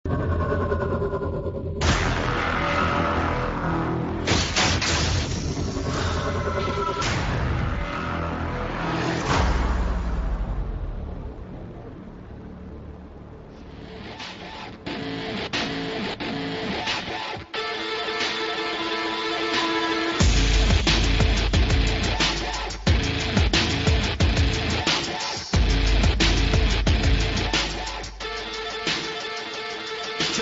To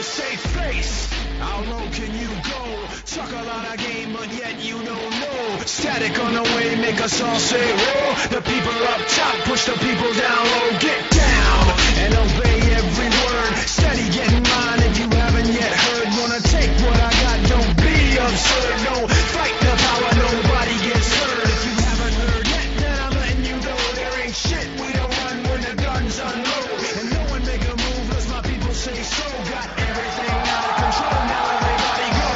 save face, how low can you go? Talk a lot of game, but yet you don't know. Static on the way, make us all say, whoa. The people up top, push the people down low. Get down and obey every word. Steady getting mine if you haven't yet heard. Wanna take what I got, don't be absurd. No, fight the power, nobody gets hurt. If you haven't heard yet, then I'm letting you know there ain't shit. We don't run when the guns unload. And no one make a move, cause my people say so. Got everything out of control, now everybody go.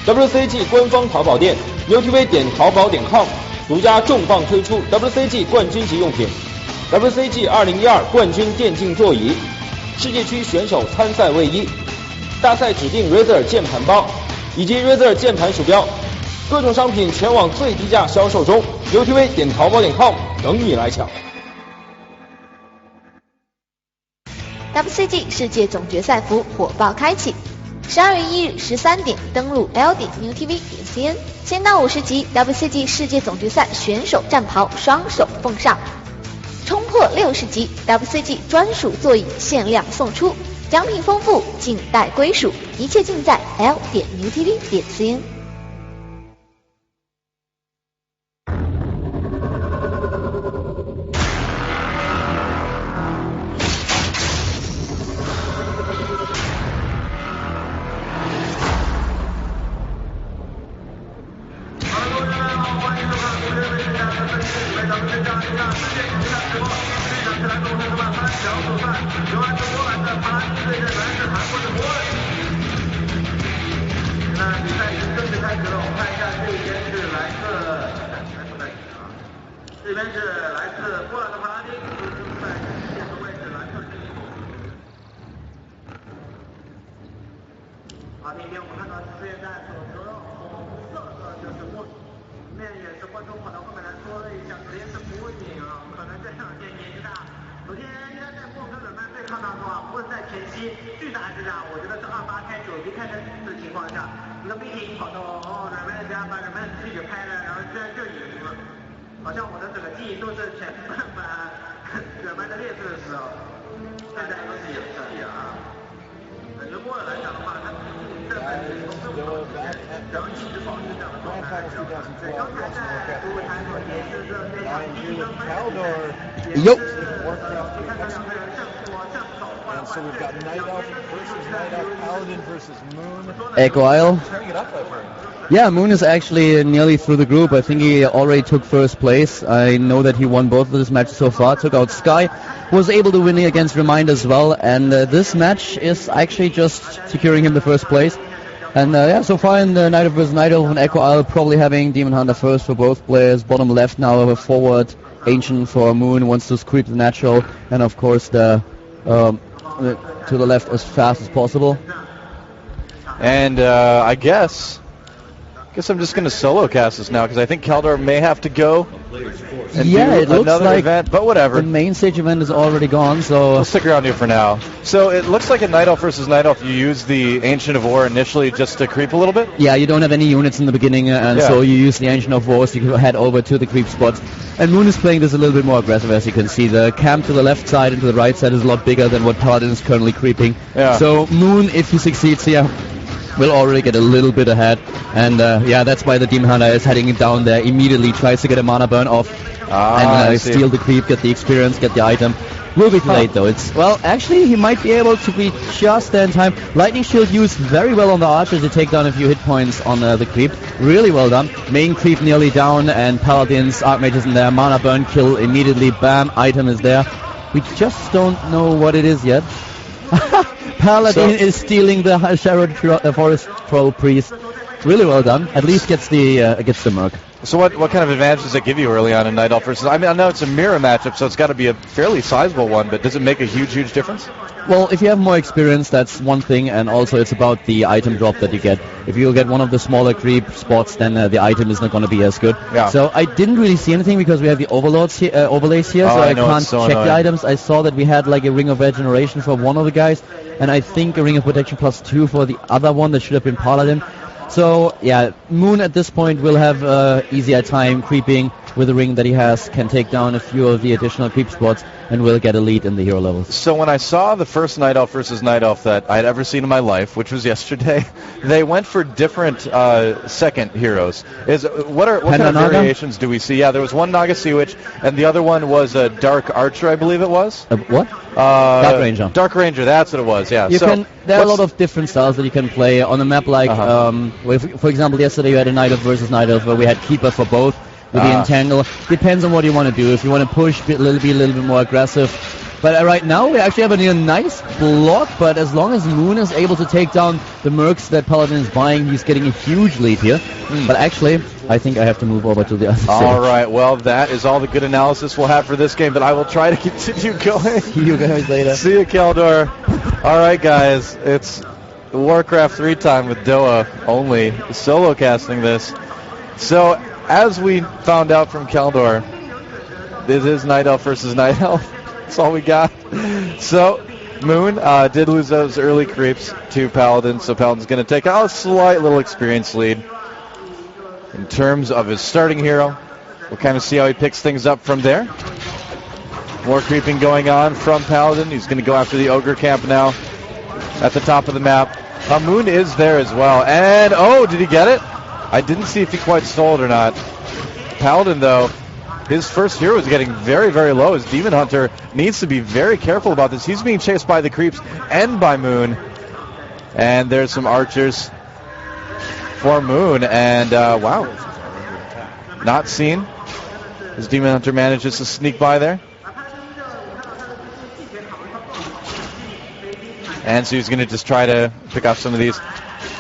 WCG 官方淘宝店 UTV.淘宝.com 独家重磅推出 WCG 冠军级用品 WCG 2012冠军电竞座椅，世界区选手参赛卫衣，大赛指定 WarIII 键盘包以及 WarIII 键盘鼠标，各种商品全网最低价销售中，UTV.淘宝.com 等你来抢。WCG 世界总决赛服火爆开启。12月1日13点登录 l.newtv.cn， 先到50级 WCG 世界总决赛选手战袍双手奉上，冲破60级 WCG 专属座椅限量送出，奖品丰富，静待归属，一切尽在 l.newtv.cn。这边是来自波兰的帕拉丁，在这个位置来测试。好，那边我们看到现在所得到红色的就是墨，面也是观众跑到后面来说了一下，肯定是补警啊，可能这两天年纪大。首先应该在墨跟冷曼对抗当中啊，无论在前期巨大之战，我觉得是28开9局开的情况下，那冰婷跑到冷曼的家把冷曼自己给拍了，然后居然就赢了。好像我的整个记忆都是前半冷曼的劣势的时候，现在都是有戏啊。如果来讲的话，他这本从这么多时间，只要一直保持这样的状态，对，刚才在主舞台上也是这非常低的分数，也是看到两个人胜负胜手换来换去，两边都是Paladyn versus Moon. WarIII. Yeah, Moon is actually nearly through the group. I think he already took first place. I know that he won both of his matches so far. Took out Sky, was able to win against Remind as well. And this match is actually just securing him the first place. And yeah, so far in the Night vs. Night Elf and WarIII, probably having Demon Hunter first for both players. Bottom left now a forward Ancient for Moon, wants to creep the natural, and of course the to the left as fast as possible. And I guess I'm just going to solo cast this now because I think Keldor may have to go and yeah, do it looks another like event, but whatever. The main stage event is already gone, so we'll stick around here for now. So it looks like in Night Elf versus Night Elf, you use the Ancient of War initially just to creep a little bit? Yeah, you don't have any units in the beginning, and so you use the Ancient of War, so you can head over to the creep spots. And Moon is playing this a little bit more aggressive, as you can see. The camp to the left side and to the right side is a lot bigger than what Paladyn is currently creeping. Yeah. So Moon, if he succeeds here, will already get a little bit ahead, and yeah, that's why the Demon Hunter is heading down there immediately, tries to get a mana burn off, and steal the creep, get the experience, get the item. Will be too late though. Well, actually he might be able to be just there in time. Lightning Shield used very well on the archers to take down a few hit points on the creep. Really well done. Main creep nearly down, and Paladin's Archmage is in there. Mana burn kill immediately. Bam, item is there. We just don't know what it is yet. Paladyn is stealing the Sherrod Forest Troll Priest. Really well done. At least gets the Merc. So what kind of advantage does it give you early on in Night Elf versus... I mean, I know it's a mirror matchup, so it's got to be a fairly sizable one, but does it make a huge difference? Well, if you have more experience, that's one thing, and also it's about the item drop that you get. If you get one of the smaller creep spots, then the item is not going to be as good. Yeah. So I didn't really see anything because we have the overlays here, so I can't check the items. I saw that we had like a Ring of Regeneration for one of the guys, and I think a Ring of Protection +2 for the other one that should have been Paladyn. So yeah, Moon at this point will have easier time creeping with the ring that he has, can take down a few of the additional creep spots, and will get a lead in the hero levels. So when I saw the first Night Elf versus Night Elf that I had ever seen in my life, which was yesterday, they went for different second heroes. What kind of variations do we see? Yeah, there was one Naga Sea Witch, and the other one was a Dark Archer, I believe it was. What? Dark Ranger. Dark Ranger, that's what it was, yeah. There are a lot of different styles that you can play on a map like, for example, yesterday you had a Night Elf versus Night Elf where we had Keeper for both. With the Entangle. Depends on what you want to do. If you want to push, be a little bit more aggressive. But right now we actually have a nice block, but as long as Moon is able to take down the Mercs that Paladyn is buying, he's getting a huge lead here. But actually, I think I have to move over to the other side. All right, well, that is all the good analysis we'll have for this game, but I will try to continue going. See you guys later. See you, Keldor. All right, guys, it's Warcraft 3 time with Doa only, solo casting this. So, as we found out from Keldor, this is Night Elf versus Night Elf. That's all we got. So, Moon did lose those early creeps to Paladyn, so Paladyn's going to take a slight little experience lead. In terms of his starting hero, we'll kind of see how he picks things up from there. More creeping going on from Paladyn. He's going to go after the Ogre camp now at the top of the map. Moon is there as well. And, oh, did he get it? I didn't see if he quite stole it or not. Paladyn, though, his first hero is getting very, very low. His Demon Hunter needs to be very careful about this. He's being chased by the creeps and by Moon. And there's some archers for Moon. And, wow. Not seen. His Demon Hunter manages to sneak by there. And so he's going to just try to pick off some of these.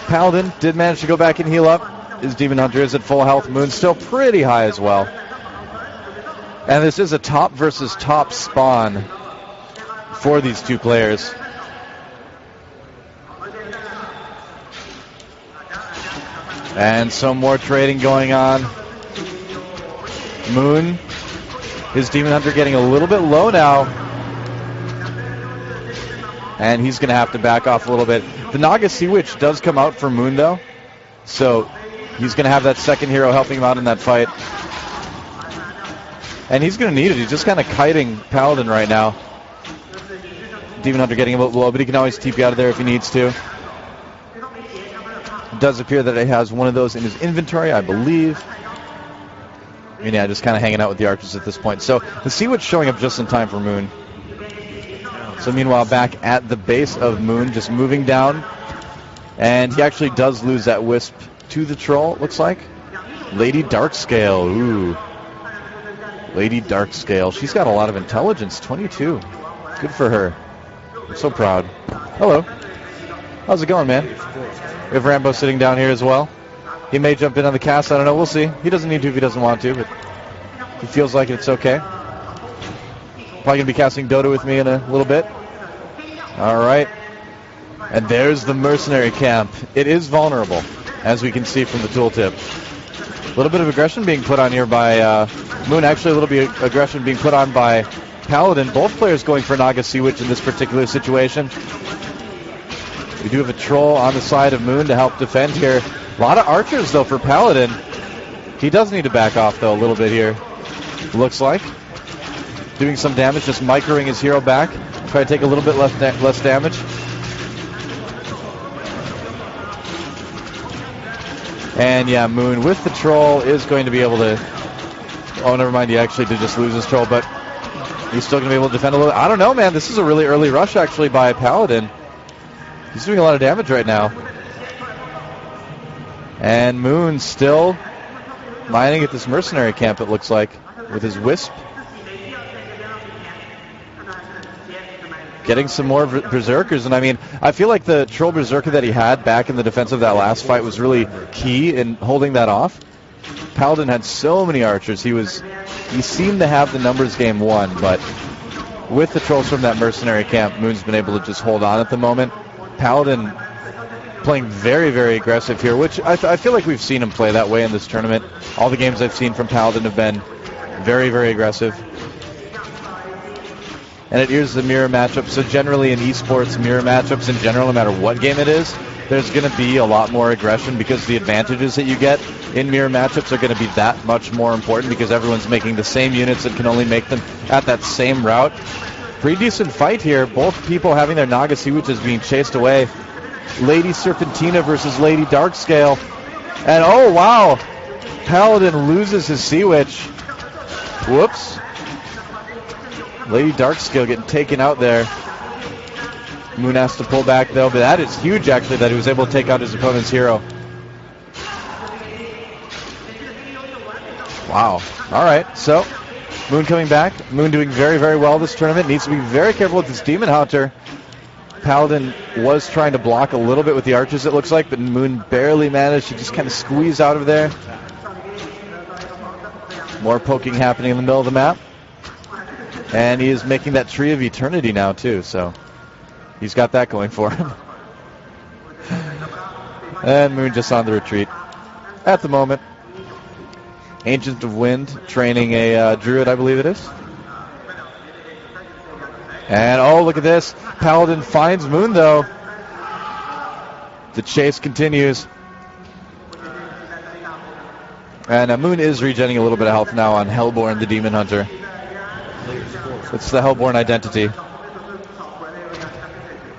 Paladyn did manage to go back and heal up. His Demon Hunter is at full health. Moon's still pretty high as well. And this is a top versus top spawn for these two players. And some more trading going on. Moon, his Demon Hunter getting a little bit low now. And he's going to have to back off a little bit. The Naga Sea Witch does come out for Moon, though. So he's going to have that second hero helping him out in that fight. And he's going to need it. He's just kind of kiting Paladyn right now. Demon Hunter getting a little low, but he can always TP out of there if he needs to. It does appear that he has one of those in his inventory, I believe. And yeah, just kind of hanging out with the archers at this point. So the Sea Witch showing up just in time for Moon. So meanwhile, back at the base of Moon, just moving down. And he actually does lose that Wisp to the Troll, it looks like. Lady Darkscale, ooh. Lady Darkscale. She's got a lot of intelligence, 22. Good for her. I'm so proud. Hello. How's it going, man? We have Rambo sitting down here as well. He may jump in on the cast, I don't know, we'll see. He doesn't need to if he doesn't want to, but he feels like it's okay. Probably going to be casting Dota with me in a little bit. All right. And there's the mercenary camp. It is vulnerable, as we can see from the tooltip. A little bit of aggression being put on here by Moon. Actually, a little bit of aggression being put on by Paladyn. Both players going for Naga Sea Witch in this particular situation. We do have a troll on the side of Moon to help defend here. A lot of archers, though, for Paladyn. He does need to back off, though, a little bit here. Looks like. Doing some damage, just microing his hero back. Try to take a little bit less damage. And yeah, Moon with the troll is going to be able to... Oh, never mind, he actually did just lose his troll, but he's still going to be able to defend a little. I don't know, man. This is a really early rush, actually, by Paladyn. He's doing a lot of damage right now. And Moon still mining at this mercenary camp, it looks like, with his Wisp. Getting some more Berserkers, and I mean, I feel like the Troll Berserker that he had back in the defense of that last fight was really key in holding that off. Paladyn had so many archers, he seemed to have the numbers game won, but with the trolls from that mercenary camp, Moon's been able to just hold on at the moment. Paladyn playing very, very aggressive here, which I feel like we've seen him play that way in this tournament. All the games I've seen from Paladyn have been very, very aggressive. And it is the mirror matchup, so generally in esports, mirror matchups in general, no matter what game it is, there's going to be a lot more aggression because the advantages that you get in mirror matchups are going to be that much more important because everyone's making the same units and can only make them at that same route. Pretty decent fight here. Both people having their Naga Sea Witches being chased away. Lady Serpentina versus Lady Darkscale. And oh wow, Paladyn loses his Sea Witch. Whoops. Lady Darkscale getting taken out there. Moon has to pull back though, but that is huge actually that he was able to take out his opponent's hero. Wow. Alright, so Moon coming back. Moon doing very, very well this tournament. Needs to be very careful with this Demon Hunter. Paladyn was trying to block a little bit with the archers it looks like, but Moon barely managed to just kind of squeeze out of there. More poking happening in the middle of the map. And he is making that Tree of Eternity now, too, so he's got that going for him. And Moon just on the retreat at the moment. Ancient of Wind training a Druid, I believe it is. And oh, look at this. Paladyn finds Moon, though. The chase continues. And Moon is regenerating a little bit of health now on Hellborn, the Demon Hunter. It's the Hellborn identity.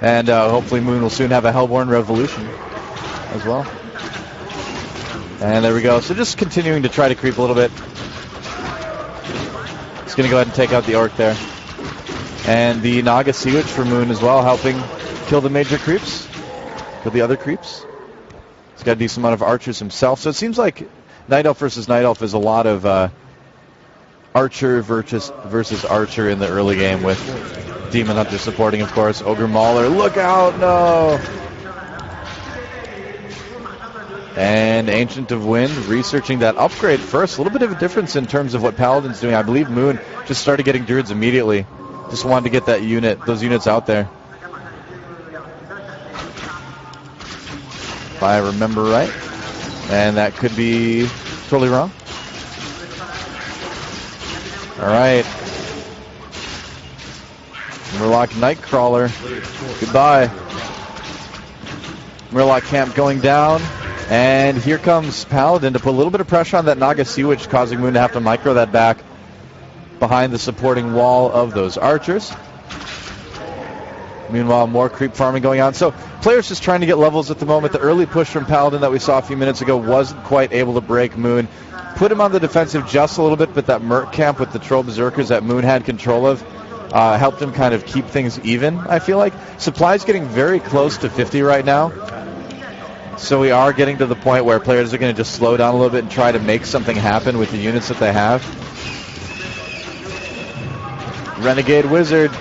And hopefully Moon will soon have a Hellborn Revolution as well. And there we go. So just continuing to try to creep a little bit. He's going to go ahead and take out the Orc there. And the Naga Sea Witch for Moon as well, helping kill the major creeps. Kill the other creeps. He's got a decent amount of archers himself. So it seems like Night Elf versus Night Elf is a lot of Archer versus Archer in the early game, with Demon Hunter supporting, of course. Ogre Mauler, look out, no! And Ancient of Wind researching that upgrade first. A little bit of a difference in terms of what Paladyn's doing. I believe Moon just started getting Druids immediately. Just wanted to get that those units out there. If I remember right. And that could be totally wrong. All right. Murloc Nightcrawler. Goodbye. Murloc camp going down. And here comes Paladyn to put a little bit of pressure on that Naga Sea Witch, causing Moon to have to micro that back behind the supporting wall of those archers. Meanwhile, more creep farming going on. So players just trying to get levels at the moment. The early push from Paladyn that we saw a few minutes ago wasn't quite able to break Moon. Put him on the defensive just a little bit, but that Merc camp with the Troll Berserkers that Moon had control of helped him kind of keep things even, I feel like. Supply's getting very close to 50 right now. So we are getting to the point where players are going to just slow down a little bit and try to make something happen with the units that they have. Renegade Wizard.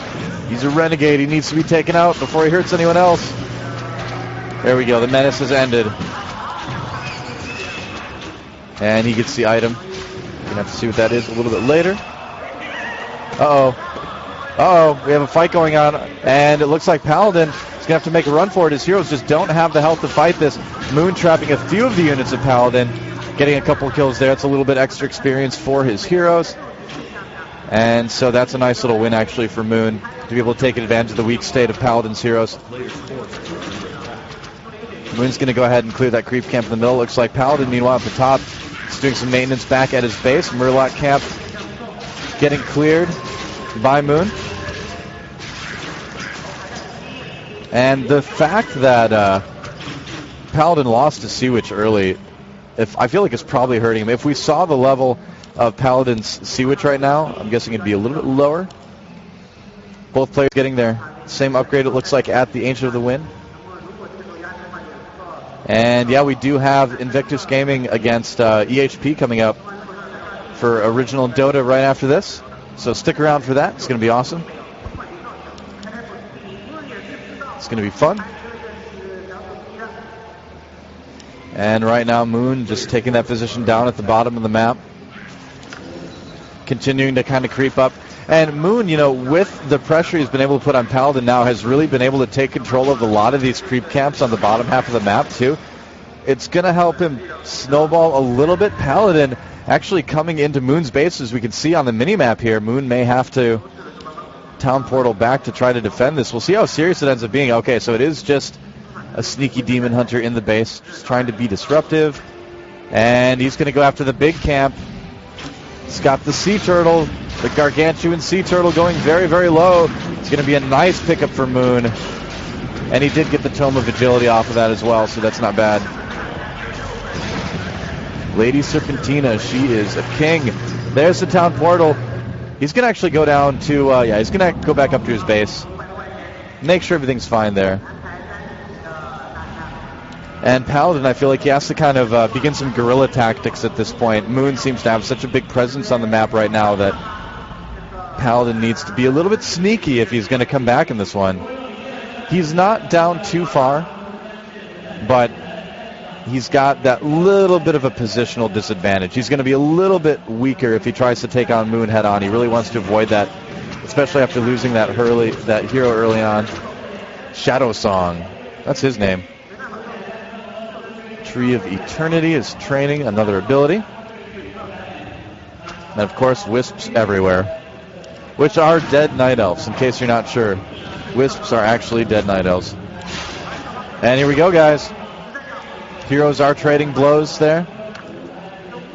He's a renegade. He needs to be taken out before he hurts anyone else. There we go. The menace has ended. And he gets the item. We're going to have to see what that is a little bit later. Uh-oh. Uh-oh. We have a fight going on. And it looks like Paladyn is going to have to make a run for it. His heroes just don't have the health to fight this. Moon trapping a few of the units of Paladyn. Getting a couple of kills there. It's a little bit extra experience for his heroes. And so that's a nice little win, actually, for Moon, to be able to take advantage of the weak state of Paladyn's heroes. Moon's going to go ahead and clear that creep camp in the middle. Looks like Paladyn, meanwhile, at the top, is doing some maintenance back at his base. Murloc camp getting cleared by Moon. And the fact that Paladyn lost to Sea Witch early, I feel like it's probably hurting him. If we saw the level of Paladyn's Sea Witch right now, I'm guessing it'd be a little bit lower. Both players getting their same upgrade, it looks like, at the Ancient of the Wind. And yeah, we do have Invictus Gaming against EHP coming up for Original Dota right after this. So stick around for that. It's going to be awesome. It's going to be fun. And right now, Moon just taking that position down at the bottom of the map. Continuing to kind of creep up. And Moon, you know, with the pressure he's been able to put on Paladyn now, has really been able to take control of a lot of these creep camps on the bottom half of the map, too. It's going to help him snowball a little bit. Paladyn actually coming into Moon's base, as we can see on the mini-map here. Moon may have to town portal back to try to defend this. We'll see how serious it ends up being. Okay, so it is just a sneaky Demon Hunter in the base, just trying to be disruptive. And he's going to go after the big camp. He's got the Sea Turtle, the Gargantuan Sea Turtle going very, very low. It's going to be a nice pickup for Moon. And he did get the Tome of Agility off of that as well, so that's not bad. Lady Serpentina, she is a king. There's the town portal. He's going to actually go down to, he's going to go back up to his base. Make sure everything's fine there. And Paladyn, I feel like he has to kind of begin some guerrilla tactics at this point. Moon seems to have such a big presence on the map right now that Paladyn needs to be a little bit sneaky if he's going to come back in this one. He's not down too far, but he's got that little bit of a positional disadvantage. He's going to be a little bit weaker if he tries to take on Moon head on. He really wants to avoid that, especially after losing that hero early on. Shadow Song, that's his name. Tree of Eternity is training another ability. And of course, wisps everywhere. which are dead Night Elves, in case you're not sure. Wisps are actually dead Night Elves. And here we go, guys. Heroes are trading blows there.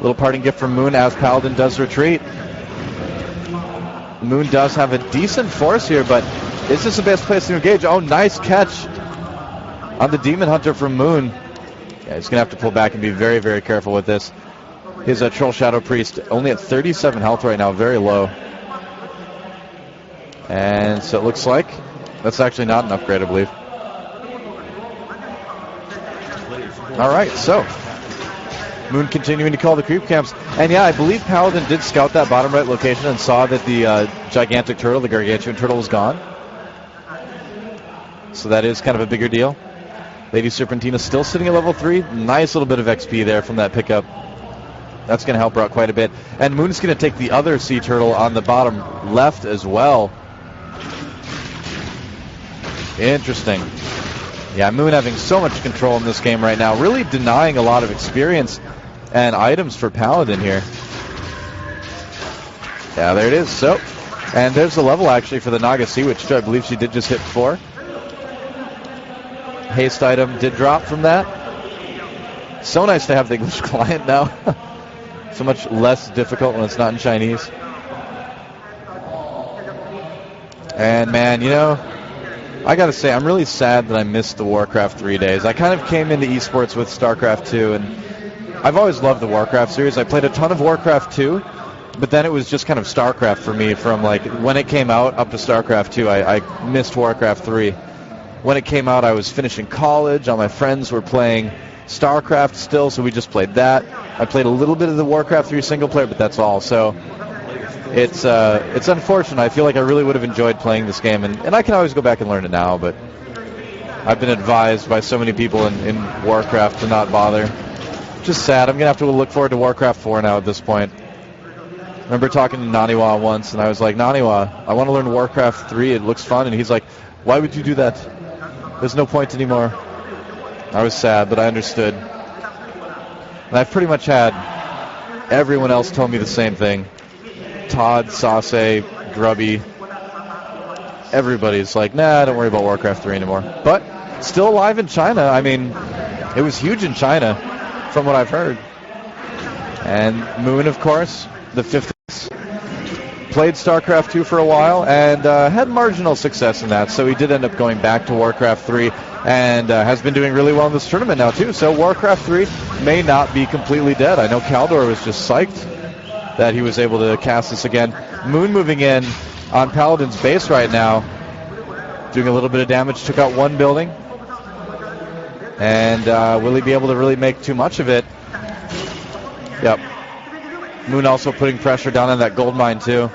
Little parting gift from Moon as Paladyn does retreat. Moon does have a decent force here, but is this the best place to engage? Oh, nice catch on the Demon Hunter from Moon. Yeah, he's going to have to pull back and be very, very careful with this. His Troll Shadow Priest only at 37 health right now, very low. And so it looks like that's actually not an upgrade, I believe. All right, so Moon continuing to call the creep camps. And yeah, I believe Paladyn did scout that bottom right location and saw that the gigantic turtle, the gargantuan turtle, was gone. So that is kind of a bigger deal. Lady Serpentina still sitting at level 3. Nice little bit of XP there from that pickup. That's going to help her out quite a bit. And Moon's going to take the other sea turtle on the bottom left as well. Interesting. Yeah, Moon having so much control in this game right now, really denying a lot of experience and items for Paladyn here. Yeah, there it is. So, and there's the level actually for the Naga Sea Witch too. I believe she did just hit 4. Haste item did drop from that. So nice to have the English client now. So much less difficult when it's not in Chinese. And man, you know, I gotta say, I'm really sad that I missed the Warcraft 3 days. I kind of came into esports with StarCraft 2, and I've always loved the Warcraft series. I played a ton of Warcraft 2, but then it was just kind of StarCraft for me from like when it came out up to StarCraft 2. I missed Warcraft 3. When it came out, I was finishing college. All my friends were playing StarCraft still, so we just played that. I played a little bit of the Warcraft 3 single player, but that's all. So it's unfortunate. I feel like I really would have enjoyed playing this game, and I can always go back and learn it now, but I've been advised by so many people in Warcraft to not bother. Just sad. I'm going to have to look forward to Warcraft 4 now at this point. I remember talking to Naniwa once, and I was like, Naniwa, I want to learn Warcraft 3. It looks fun. And he's like, why would you do that? There's no point anymore. I was sad, but I understood. And I've pretty much had everyone else tell me the same thing. Todd, Sase, Grubby, everybody's like, nah, don't worry about Warcraft 3 anymore. But still alive in China. I mean, it was huge in China from what I've heard. And Moon, of course, the 5th, played StarCraft 2 for a while and had marginal success in that. So he did end up going back to Warcraft 3 and has been doing really well in this tournament now too. So Warcraft 3 may not be completely dead. I know Kaldor was just psyched that he was able to cast this again. Moon moving in on Paladyn's base right now, doing a little bit of damage, took out one building. And will he be able to really make too much of it? Yep. Moon also putting pressure down on that gold mine too.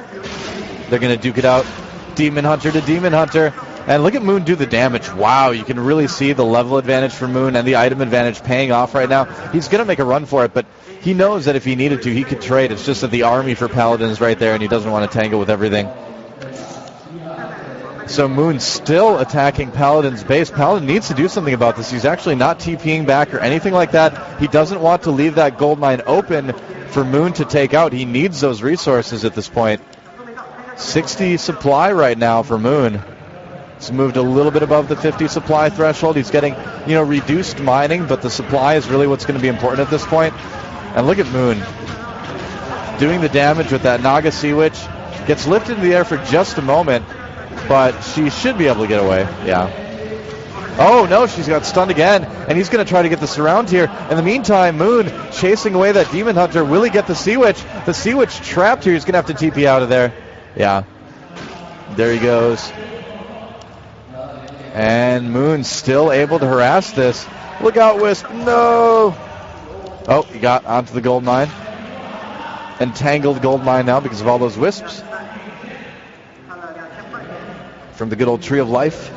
They're going to duke it out. Demon Hunter to Demon Hunter. And look at Moon do the damage. Wow, you can really see the level advantage for Moon and the item advantage paying off right now. He's going to make a run for it, but he knows that if he needed to, he could trade. It's just that the army for Paladyn is right there, and he doesn't want to tangle with everything. So Moon still attacking Paladyn's base. Paladyn needs to do something about this. He's actually not TPing back or anything like that. He doesn't want to leave that gold mine open for Moon to take out. He needs those resources at this point. 60 supply right now for Moon. He's moved a little bit above the 50 supply threshold. He's getting, reduced mining, but the supply is really what's going to be important at this point. And look at Moon doing the damage with that Naga Sea Witch. Gets lifted in the air for just a moment, but she should be able to get away. Yeah. Oh, no, she's got stunned again, and he's going to try to get the surround here. In the meantime, Moon chasing away that Demon Hunter. Will he get the Sea Witch? The Sea Witch trapped here. He's going to have to TP out of there. Yeah. There he goes. And Moon still able to harass this. Look out, Wisp. No! Oh, he got onto the gold mine. Entangled gold mine now because of all those wisps. From the good old Tree of Life.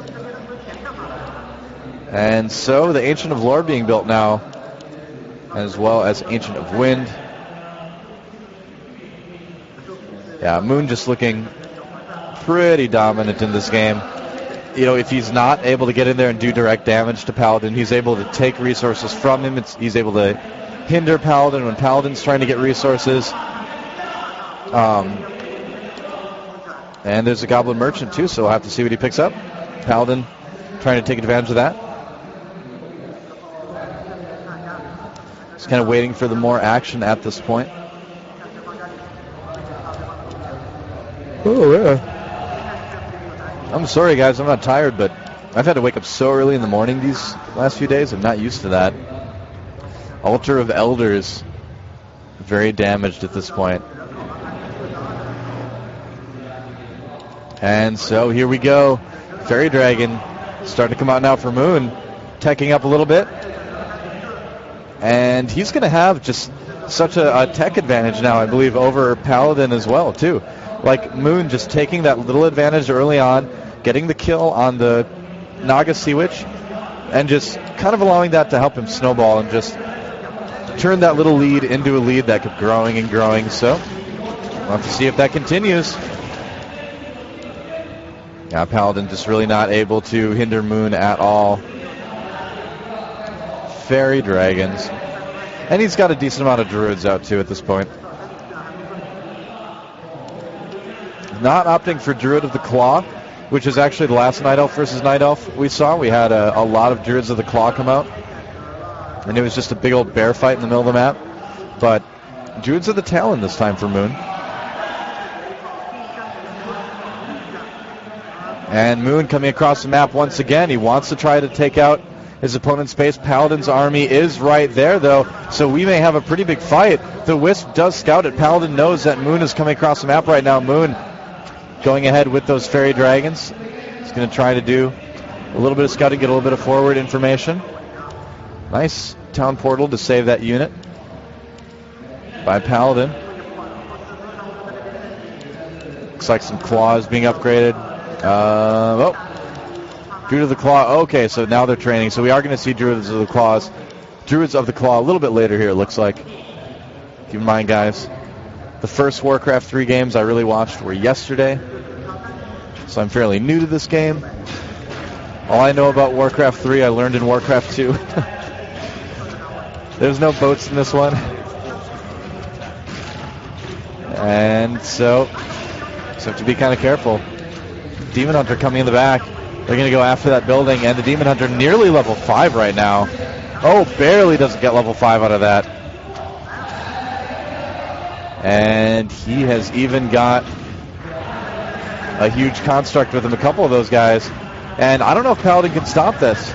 And so the Ancient of Lore being built now, as well as Ancient of Wind. Yeah, Moon just looking pretty dominant in this game. If he's not able to get in there and do direct damage to Paladyn, he's able to take resources from him. He's able to hinder Paladyn when Paladyn's trying to get resources. And And there's a Goblin Merchant too, so we'll have to see what he picks up. Paladyn trying to take advantage of that. Just kind of waiting for the more action at this point. Oh, yeah. I'm sorry, guys. I'm not tired, but I've had to wake up so early in the morning these last few days. I'm not used to that. Altar of Elders, very damaged at this point. And so here we go. Fairy Dragon starting to come out now for Moon. Teching up a little bit. And he's going to have just such a tech advantage now, I believe, over Paladyn as well, too. Like Moon just taking that little advantage early on, getting the kill on the Naga Sea Witch, and just kind of allowing that to help him snowball and just turn that little lead into a lead that kept growing and growing. So we'll have to see if that continues. Now Paladyn just really not able to hinder Moon at all. Fairy Dragons. And he's got a decent amount of Druids out too at this point. Not opting for Druid of the Claw, which is actually the last Night Elf versus Night Elf we saw. We had a lot of Druids of the Claw come out. And it was just a big old bear fight in the middle of the map. But Druids of the Talon this time for Moon. And Moon coming across the map once again. He wants to try to take out his opponent's base. Paladyn's army is right there, though, so we may have a pretty big fight. The Wisp does scout it. Paladyn knows that Moon is coming across the map right now. Moon going ahead with those Fairy Dragons. He's going to try to do a little bit of scouting, get a little bit of forward information. Nice town portal to save that unit by Paladyn. Looks like some claws being upgraded. Druid of the Claw. Okay, so now they're training. So we are going to see Druids of the Claw a little bit later here, it looks like. Keep in mind, guys, the first Warcraft 3 games I really watched were yesterday. So I'm fairly new to this game. All I know about Warcraft 3, I learned in Warcraft 2. There's no boats in this one. And so have to be kind of careful. Demon Hunter coming in the back. They're going to go after that building, and the Demon Hunter nearly level 5 right now. Oh, barely doesn't get level 5 out of that. And he has even got a huge construct with him, a couple of those guys. And I don't know if Paladyn can stop this.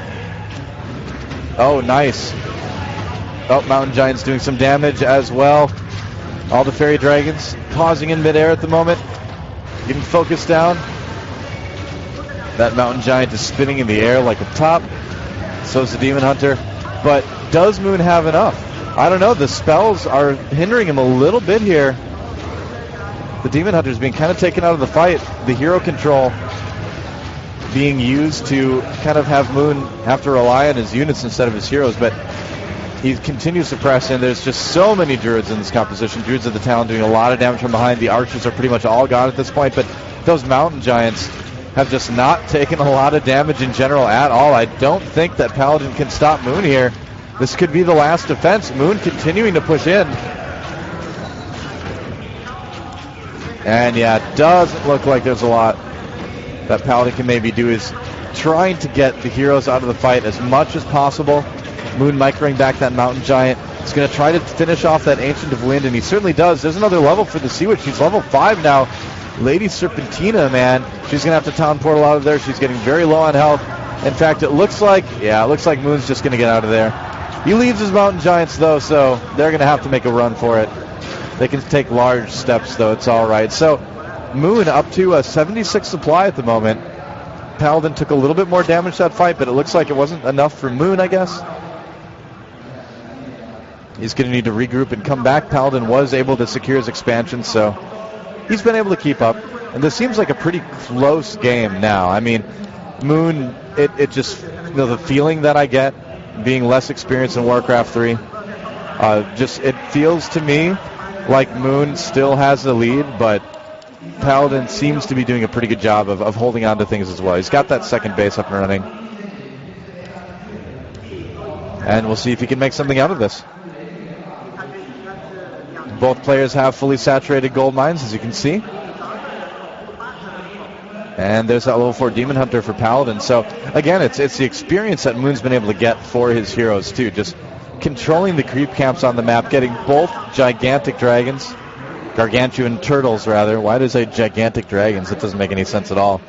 Oh, nice. Oh, Mountain Giant's doing some damage as well. All the Fairy Dragons pausing in midair at the moment. Getting focused down. That Mountain Giant is spinning in the air like a top. So is the Demon Hunter. But does Moon have enough? I don't know. The spells are hindering him a little bit here. The Demon Hunter is being kind of taken out of the fight. The hero control being used to kind of have Moon have to rely on his units instead of his heroes. But he continues to press in. There's just so many Druids in this composition. Druids of the Talon doing a lot of damage from behind. The archers are pretty much all gone at this point. But those Mountain Giants have just not taken a lot of damage in general at all. I don't think that Paladyn can stop Moon here. This could be the last defense. Moon continuing to push in. And yeah, it doesn't look like there's a lot that Paladyn can maybe do. Is trying to get the heroes out of the fight as much as possible. Moon microing back that Mountain Giant. He's going to try to finish off that Ancient of Wind, and he certainly does. There's another level for the Sea Witch. She's level 5 now. Lady Serpentina, man, she's going to have to town portal out of there. She's getting very low on health. In fact, it looks like Moon's just going to get out of there. He leaves his Mountain Giants, though, so they're going to have to make a run for it. They can take large steps, though. It's all right. So Moon up to a 76 supply at the moment. Paladyn took a little bit more damage that fight, but it looks like it wasn't enough for Moon, I guess. He's going to need to regroup and come back. Paladyn was able to secure his expansion, so he's been able to keep up. And this seems like a pretty close game now. I mean, Moon, it just, the feeling that I get being less experienced in Warcraft 3, it feels to me like Moon still has the lead, but Paladyn seems to be doing a pretty good job of holding on to things as well. He's got that second base up and running. And we'll see if he can make something out of this. Both players have fully saturated gold mines, as you can see. And there's that level 4 Demon Hunter for Paladyn. So, again, it's the experience that Moon's been able to get for his heroes, too. Just controlling the creep camps on the map, getting both gigantic dragons, gargantuan turtles, rather. Why did I say gigantic dragons? That doesn't make any sense at all.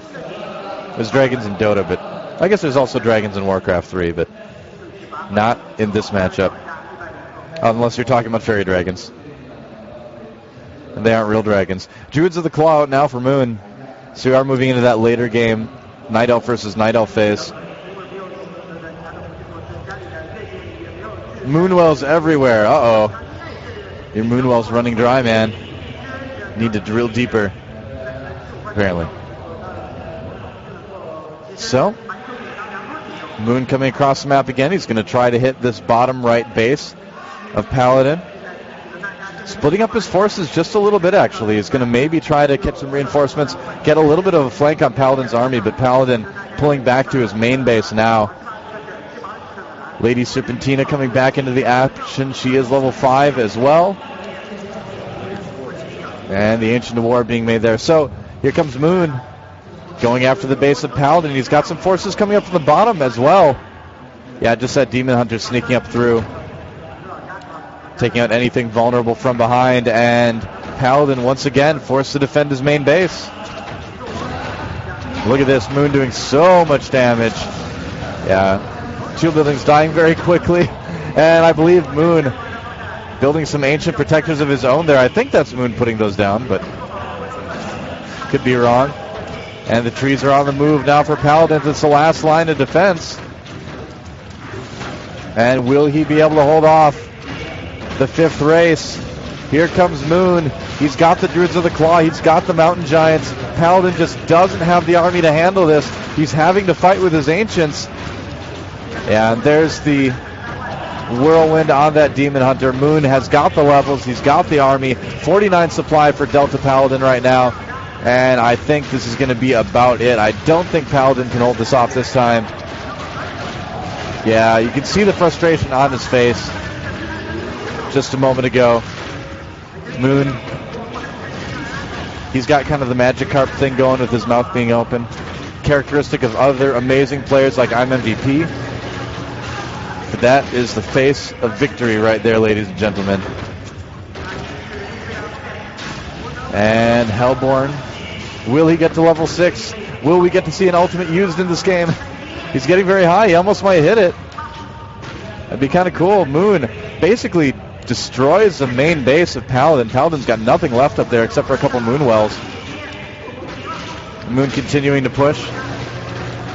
There's dragons in Dota, but I guess there's also dragons in Warcraft 3, but not in this matchup. Unless you're talking about fairy dragons. And they aren't real dragons. Druids of the Claw out now for Moon. So we are moving into that later game, Night Elf versus Night Elf phase. Moonwell's everywhere. Uh-oh. Your Moonwell's running dry, man. Need to drill deeper, apparently. So, Moon coming across the map again. He's going to try to hit this bottom right base of Paladyn. Splitting up his forces just a little bit, actually. He's going to maybe try to catch some reinforcements, get a little bit of a flank on Paladyn's army, but Paladyn pulling back to his main base now. Lady Serpentina coming back into the action. She is level 5 as well. And the Ancient of War being made there. So here comes Moon going after the base of Paladyn. He's got some forces coming up from the bottom as well. Yeah, just that Demon Hunter sneaking up through, taking out anything vulnerable from behind, and Paladyn once again forced to defend his main base. Look at this, Moon doing so much damage. Yeah, 2 buildings dying very quickly, and I believe Moon building some ancient protectors of his own there. I think that's Moon putting those down, but could be wrong. And the trees are on the move now for Paladyn. It's the last line of defense. And will he be able to hold off the 5th race? Here comes Moon. He's got the Druids of the Claw. He's got the Mountain Giants. Paladyn just doesn't have the army to handle this. He's having to fight with his Ancients. And there's the Whirlwind on that Demon Hunter. Moon has got the levels. He's got the army. 49 supply for Delta Paladyn right now. And I think this is going to be about it. I don't think Paladyn can hold this off this time. Yeah, you can see the frustration on his face just a moment ago. Moon, he's got kind of the Magikarp thing going with his mouth being open. Characteristic of other amazing players like I'm MVP. But that is the face of victory right there, ladies and gentlemen. And Hellborn, will he get to level 6? Will we get to see an ultimate used in this game? He's getting very high. He almost might hit it. That'd be kind of cool. Moon basically destroys the main base of Paladyn. Paladyn's got nothing left up there except for a couple Moonwells. Moon continuing to push.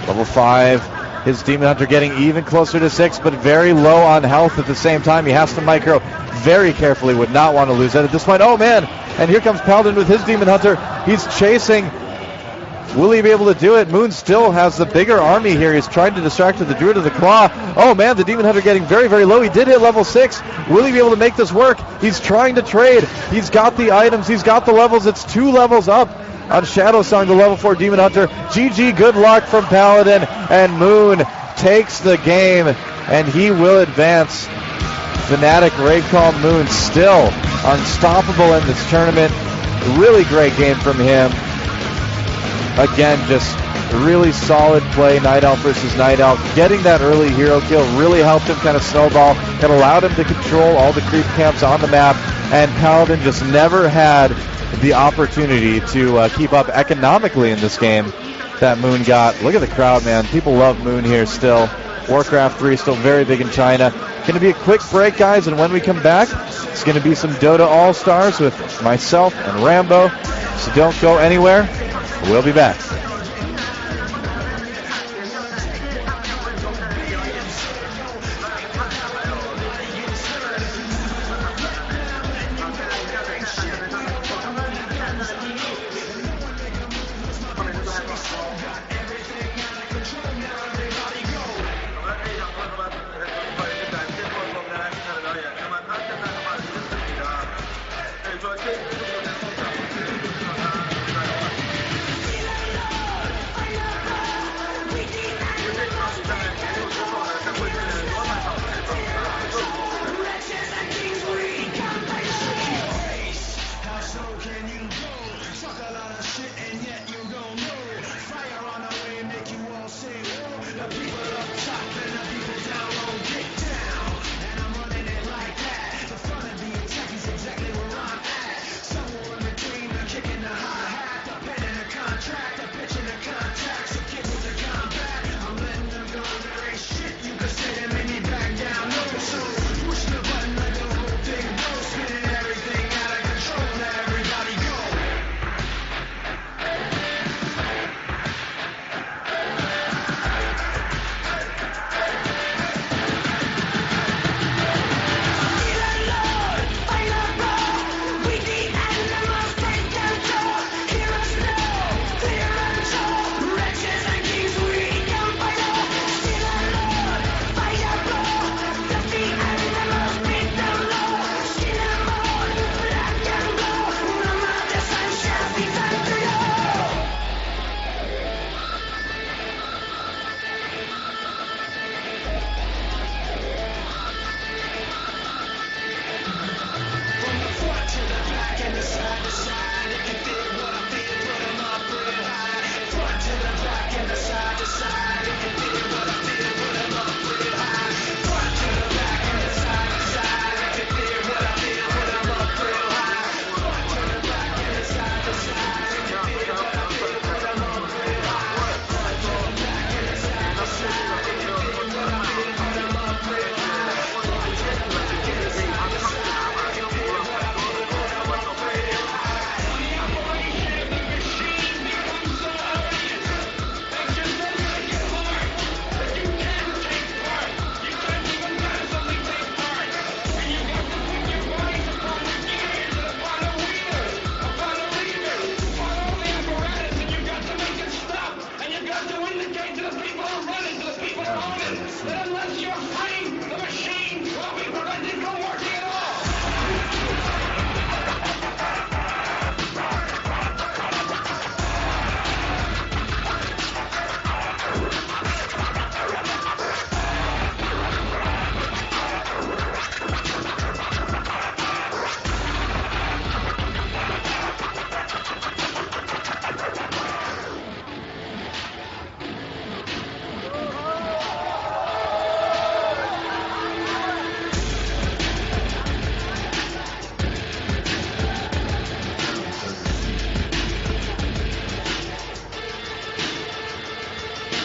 Level 5. His Demon Hunter getting even closer to 6, but very low on health at the same time. He has to micro very carefully. Would not want to lose that at this point. Oh, man. And here comes Paladyn with his Demon Hunter. He's chasing. Will he be able to do it? Moon still has the bigger army here. He's trying to distract the Druid of the Claw. Oh, man, the Demon Hunter getting very, very low. He did hit level 6. Will he be able to make this work? He's trying to trade. He's got the items. He's got the levels. It's 2 levels up on Shadow Song, the level 4 Demon Hunter. GG, good luck from Paladyn. And Moon takes the game, and he will advance. Fnatic Raycall Moon still unstoppable in this tournament. Really great game from him. Again, just really solid play, Night Elf versus Night Elf. Getting that early hero kill really helped him kind of snowball. It allowed him to control all the creep camps on the map, and Paladyn just never had the opportunity to keep up economically in this game that Moon got. Look at the crowd, man. People love Moon here still. Warcraft 3 still very big in China. Going to be a quick break, guys, and when we come back, it's going to be some Dota All-Stars with myself and Rambo. So don't go anywhere. We'll be back.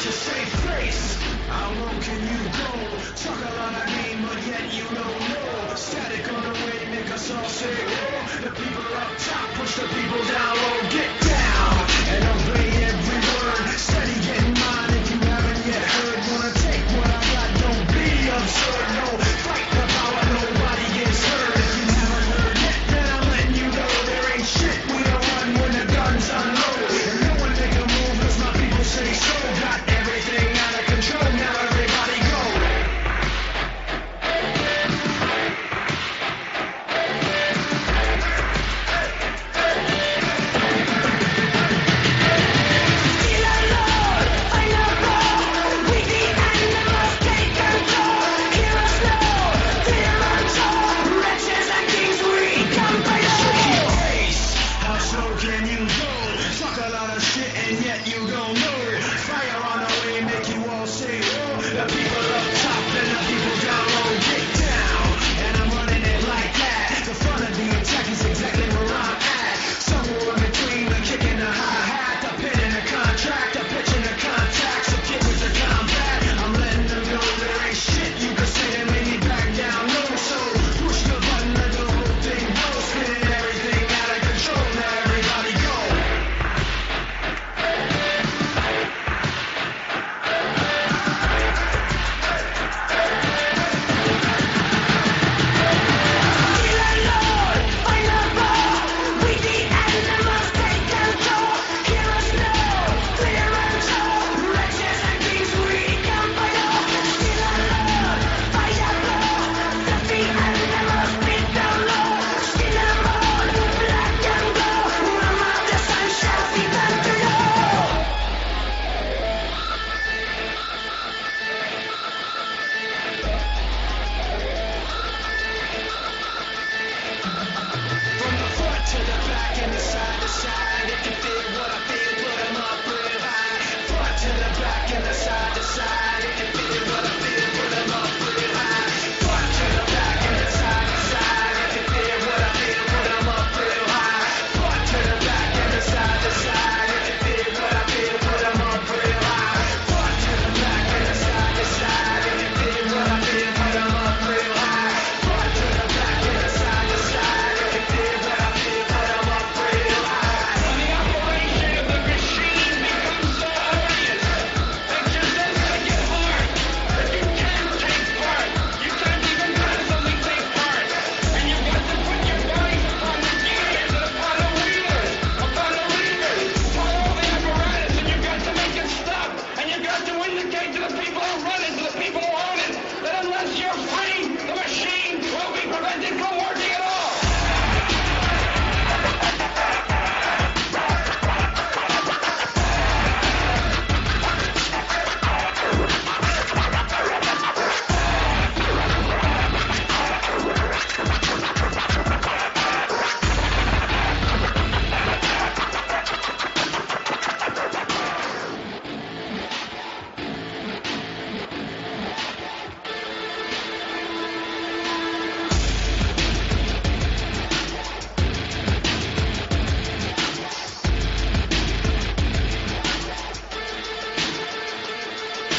to save face. How low can you go? Talk a lot of game, but yet you don't know. Static on the way, make us all say, oh. The people up top push the people down low. Get down and obey every word. Steady getting mine if you haven't yet heard. Wanna take what I got, don't be absurd. No, fight the power, nobody gets hurt. If you haven't heard yet, then I'm letting you know there ain't shit. We don't run when the guns unload. And no one make a move, cause my people say so. Got everything out of control, now everybody go.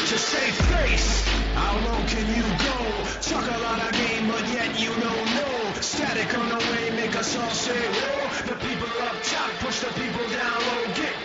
To save face, how low can you go? Talk a lot of game, but yet you don't know. Static on the way, make us all say, whoa. The people up top push the people down low. Get